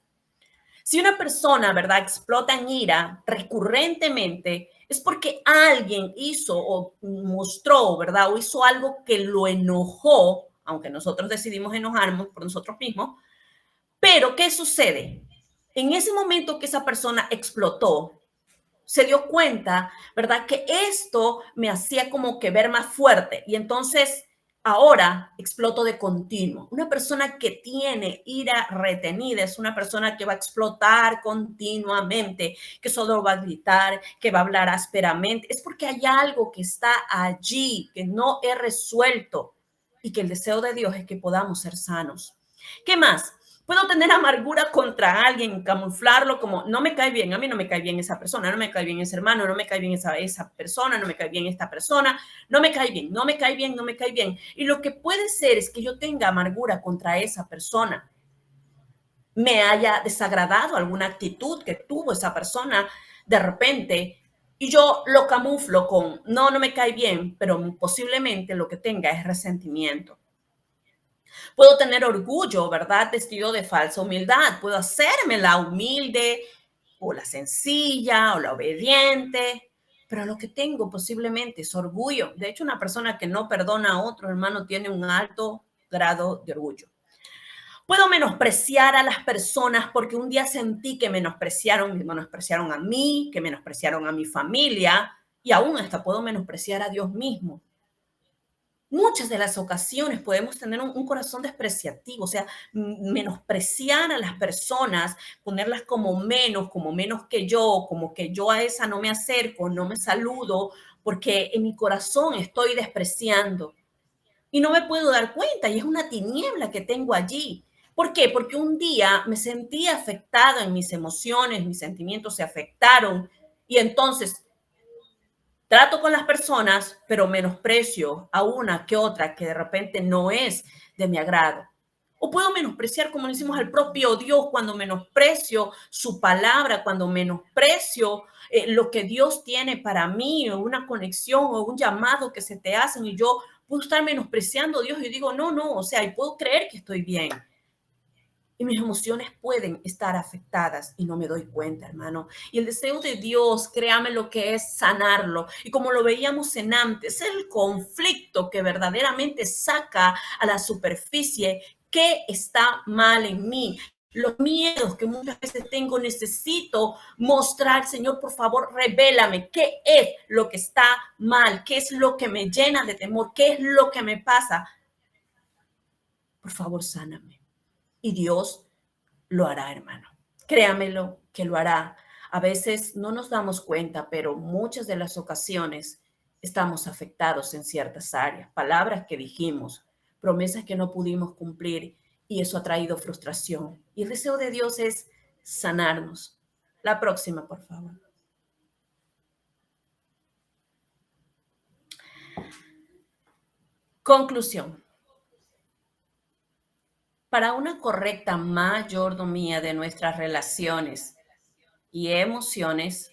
Si una persona, ¿verdad?, explota en ira recurrentemente, es porque alguien hizo o mostró, ¿verdad?, o hizo algo que lo enojó, aunque nosotros decidimos enojarnos por nosotros mismos. Pero, ¿qué sucede? En ese momento que esa persona explotó, se dio cuenta, ¿verdad?, que esto me hacía como que ver más fuerte. Y entonces ahora exploto de continuo. Una persona que tiene ira retenida es una persona que va a explotar continuamente, que solo va a gritar, que va a hablar ásperamente. Es porque hay algo que está allí, que no he resuelto y que el deseo de Dios es que podamos ser sanos. ¿Qué más? Puedo tener amargura contra alguien, camuflarlo como no me cae bien, a mí no me cae bien esa persona, no me cae bien ese hermano, no me cae bien esa persona, no me cae bien esta persona, no me cae bien, no me cae bien, no me cae bien. Y lo que puede ser es que yo tenga amargura contra esa persona, me haya desagradado alguna actitud que tuvo esa persona de repente y yo lo camuflo con no me cae bien, pero posiblemente lo que tenga es resentimiento. Puedo tener orgullo, ¿verdad? Vestido de falsa humildad. Puedo hacerme la humilde o la sencilla o la obediente, pero lo que tengo posiblemente es orgullo. De hecho, una persona que no perdona a otro hermano tiene un alto grado de orgullo. Puedo menospreciar a las personas porque un día sentí que menospreciaron a mí, que menospreciaron a mi familia y aún hasta puedo menospreciar a Dios mismo. Muchas de las ocasiones podemos tener un corazón despreciativo, o sea, menospreciar a las personas, ponerlas como menos que yo, como que yo a esa no me acerco, no me saludo, porque en mi corazón estoy despreciando y no me puedo dar cuenta y es una tiniebla que tengo allí. ¿Por qué? Porque un día me sentí afectada en mis emociones, mis sentimientos se afectaron y entonces trato con las personas, pero menosprecio a una que otra que de repente no es de mi agrado. O puedo menospreciar, como decimos, al propio Dios cuando menosprecio su palabra, cuando menosprecio lo que Dios tiene para mí, o una conexión o un llamado que se te hacen y yo puedo estar menospreciando a Dios y digo, no, o sea, y puedo creer que estoy bien y mis emociones pueden estar afectadas y no me doy cuenta, hermano. Y el deseo de Dios, créame lo que es sanarlo. Y como lo veíamos en antes, el conflicto que verdaderamente saca a la superficie qué está mal en mí. Los miedos que muchas veces tengo, necesito mostrar, Señor, por favor, revélame qué es lo que está mal, qué es lo que me llena de temor, qué es lo que me pasa. Por favor, sáname. Y Dios lo hará, hermano. Créamelo que lo hará. A veces no nos damos cuenta, pero muchas de las ocasiones estamos afectados en ciertas áreas. Palabras que dijimos, promesas que no pudimos cumplir y eso ha traído frustración. Y el deseo de Dios es sanarnos. La próxima, por favor. Conclusión. Para una correcta mayordomía de nuestras relaciones y emociones,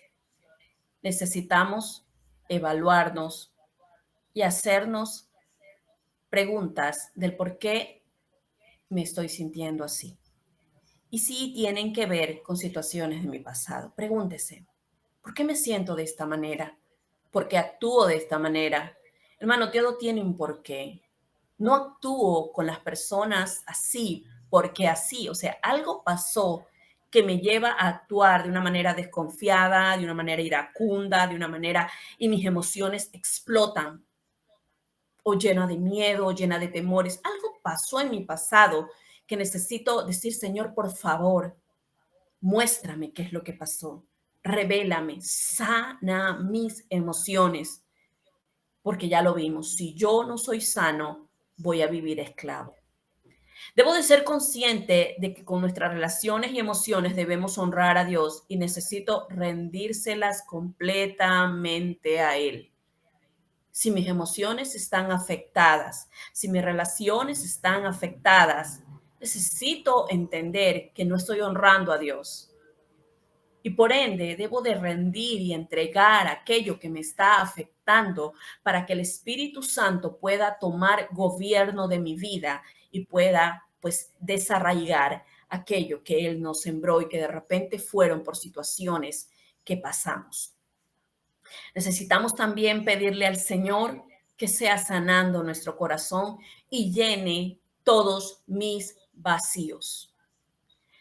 necesitamos evaluarnos y hacernos preguntas del por qué me estoy sintiendo así. Y sí tienen que ver con situaciones de mi pasado. Pregúntese, ¿Por qué me siento de esta manera? ¿Por qué actúo de esta manera? Hermano, todo tiene un porqué. No actúo con las personas así porque así, o sea, algo pasó que me lleva a actuar de una manera desconfiada, de una manera iracunda, de una manera, y mis emociones explotan, o llena de miedo, o llena de temores. Algo pasó en mi pasado que necesito decir, Señor, por favor, muéstrame qué es lo que pasó. Revélame, sana mis emociones, porque ya lo vimos. Si yo no soy sano, voy a vivir esclavo. Debo de ser consciente de que con nuestras relaciones y emociones debemos honrar a Dios y necesito rendírselas completamente a Él. Si mis emociones están afectadas, si mis relaciones están afectadas, necesito entender que no estoy honrando a Dios. Y por ende, debo de rendir y entregar aquello que me está afectando para que el Espíritu Santo pueda tomar gobierno de mi vida y pueda, pues, desarraigar aquello que Él nos sembró y que de repente fueron por situaciones que pasamos. Necesitamos también pedirle al Señor que sea sanando nuestro corazón y llene todos mis vacíos.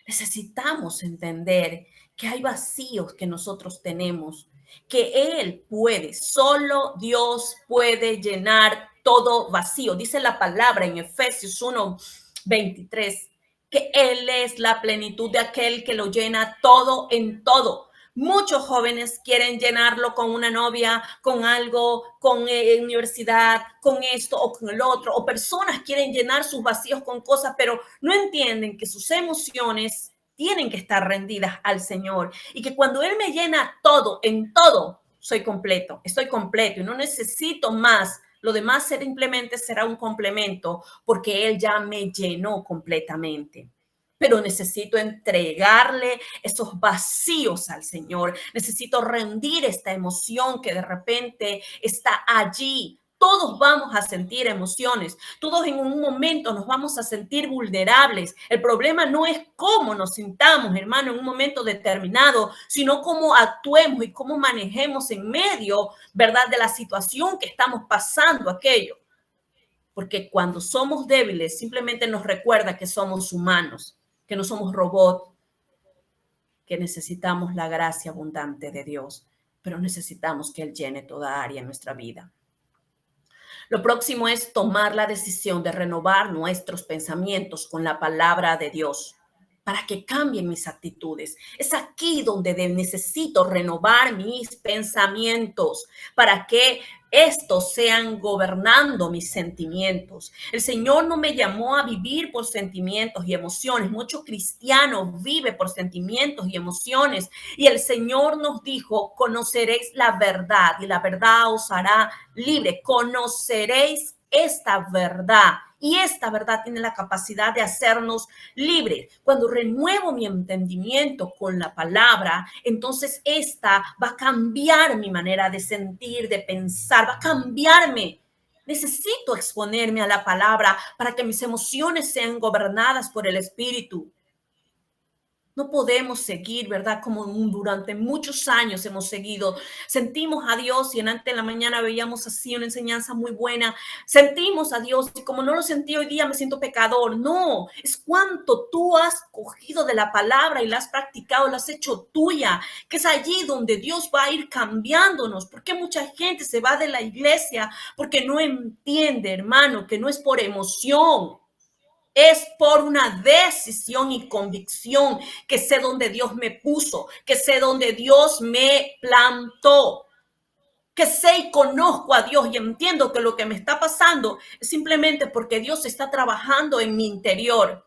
Necesitamos entender que hay vacíos que nosotros tenemos, que Él puede, solo Dios puede llenar todo vacío. Dice la palabra en Efesios 1:23, que Él es la plenitud de aquel que lo llena todo en todo. Muchos jóvenes quieren llenarlo con una novia, con algo, con universidad, con esto o con el otro, o personas quieren llenar sus vacíos con cosas, pero no entienden que sus emociones tienen que estar rendidas al Señor y que cuando Él me llena todo, en todo, soy completo, estoy completo y no necesito más. Lo demás simplemente será un complemento porque Él ya me llenó completamente. Pero necesito entregarle esos vacíos al Señor. Necesito rendir esta emoción que de repente está allí. Todos vamos a sentir emociones, todos en un momento nos vamos a sentir vulnerables. El problema no es cómo nos sintamos, hermano, en un momento determinado, sino cómo actuemos y cómo manejemos en medio, ¿verdad?, de la situación que estamos pasando aquello. Porque cuando somos débiles, simplemente nos recuerda que somos humanos, que no somos robots, que necesitamos la gracia abundante de Dios, pero necesitamos que Él llene toda área en nuestra vida. Lo próximo es tomar la decisión de renovar nuestros pensamientos con la palabra de Dios para que cambien mis actitudes. Es aquí donde necesito renovar mis pensamientos para que estos sean gobernando mis sentimientos. El Señor no me llamó a vivir por sentimientos y emociones. Muchos cristianos viven por sentimientos y emociones. Y el Señor nos dijo, conoceréis la verdad y la verdad os hará libre. Conoceréis esta verdad. Y esta verdad tiene la capacidad de hacernos libres. Cuando renuevo mi entendimiento con la palabra, entonces esta va a cambiar mi manera de sentir, de pensar, va a cambiarme. Necesito exponerme a la palabra para que mis emociones sean gobernadas por el Espíritu. No podemos seguir, ¿verdad? Como durante muchos años hemos seguido. Sentimos a Dios y antes en la mañana veíamos así una enseñanza muy buena. Sentimos a Dios y como no lo sentí hoy día me siento pecador. No, es cuanto tú has cogido de la palabra y la has practicado, la has hecho tuya, que es allí donde Dios va a ir cambiándonos. Porque mucha gente se va de la iglesia porque no entiende, hermano, que no es por emoción. Es por una decisión y convicción que sé dónde Dios me puso, que sé dónde Dios me plantó, que sé y conozco a Dios y entiendo que lo que me está pasando es simplemente porque Dios está trabajando en mi interior.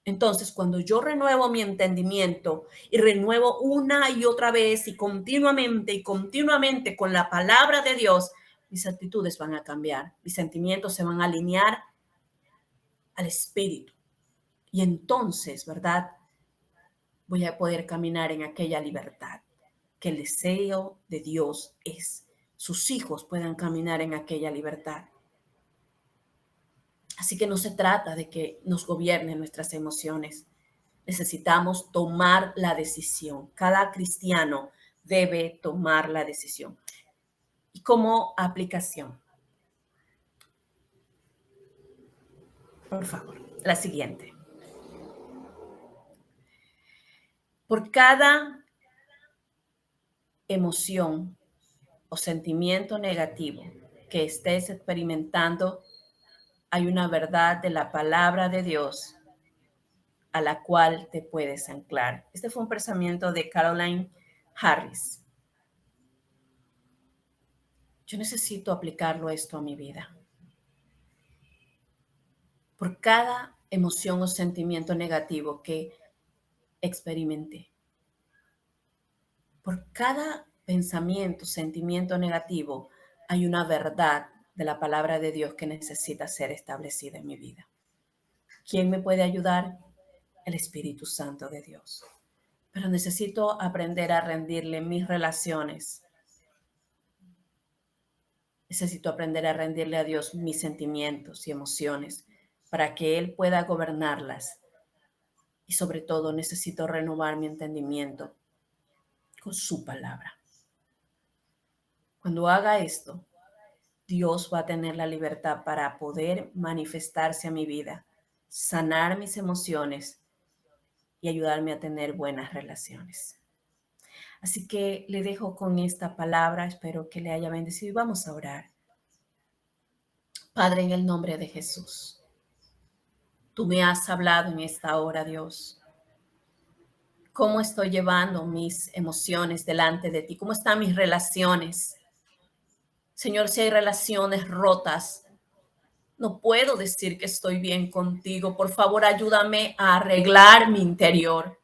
Entonces, cuando yo renuevo mi entendimiento y renuevo una y otra vez y continuamente con la palabra de Dios, mis actitudes van a cambiar, mis sentimientos se van a alinear al Espíritu. Y entonces, ¿verdad? Voy a poder caminar en aquella libertad que el deseo de Dios es. Sus hijos puedan caminar en aquella libertad. Así que no se trata de que nos gobiernen nuestras emociones. necesitamos tomar la decisión. Cada cristiano debe tomar la decisión. Y como aplicación, por favor, la siguiente. Por cada emoción o sentimiento negativo que estés experimentando, hay una verdad de la palabra de Dios a la cual te puedes anclar. Este fue un pensamiento de Caroline Harris. Yo necesito aplicarlo esto a mi vida. Por cada emoción o sentimiento negativo que experimenté, por cada pensamiento, sentimiento negativo, hay una verdad de la palabra de Dios que necesita ser establecida en mi vida. ¿Quién me puede ayudar? El Espíritu Santo de Dios. Pero necesito aprender a rendirle mis relaciones. Necesito aprender a rendirle a Dios mis sentimientos y emociones para que Él pueda gobernarlas. Y sobre todo necesito renovar mi entendimiento con su palabra. Cuando haga esto, Dios va a tener la libertad para poder manifestarse a mi vida, sanar mis emociones y ayudarme a tener buenas relaciones. Así que le dejo con esta palabra, espero que le haya bendecido y vamos a orar. Padre, en el nombre de Jesús, tú me has hablado en esta hora, Dios. ¿Cómo estoy llevando mis emociones delante de ti? ¿Cómo están mis relaciones? Señor, si hay relaciones rotas, no puedo decir que estoy bien contigo. Por favor, ayúdame a arreglar mi interior.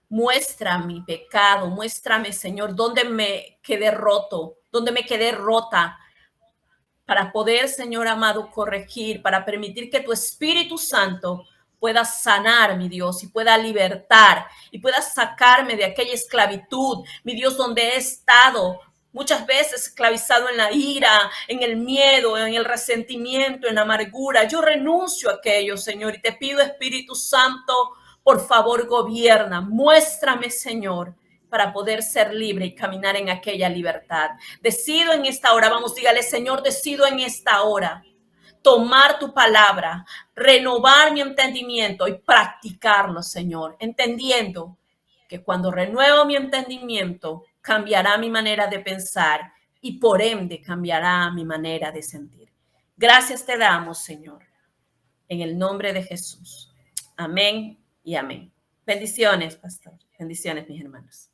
Muestra mi pecado, muéstrame, Señor, dónde me quedé roto, dónde me quedé rota, para poder, Señor amado, corregir, para permitir que tu Espíritu Santo pueda sanar, mi Dios, y pueda libertar, y pueda sacarme de aquella esclavitud, mi Dios, donde he estado muchas veces esclavizado en la ira, en el miedo, en el resentimiento, en la amargura. Yo renuncio a aquello, Señor, y te pido, Espíritu Santo, por favor, gobierna, muéstrame, Señor, para poder ser libre y caminar en aquella libertad. Decido en esta hora, vamos, dígale, Señor, decido en esta hora tomar tu palabra, renovar mi entendimiento y practicarlo, Señor, entendiendo que cuando renuevo mi entendimiento, cambiará mi manera de pensar y por ende cambiará mi manera de sentir. Gracias te damos, Señor, en el nombre de Jesús. Amén y amén. Bendiciones, pastor. Bendiciones, mis hermanos.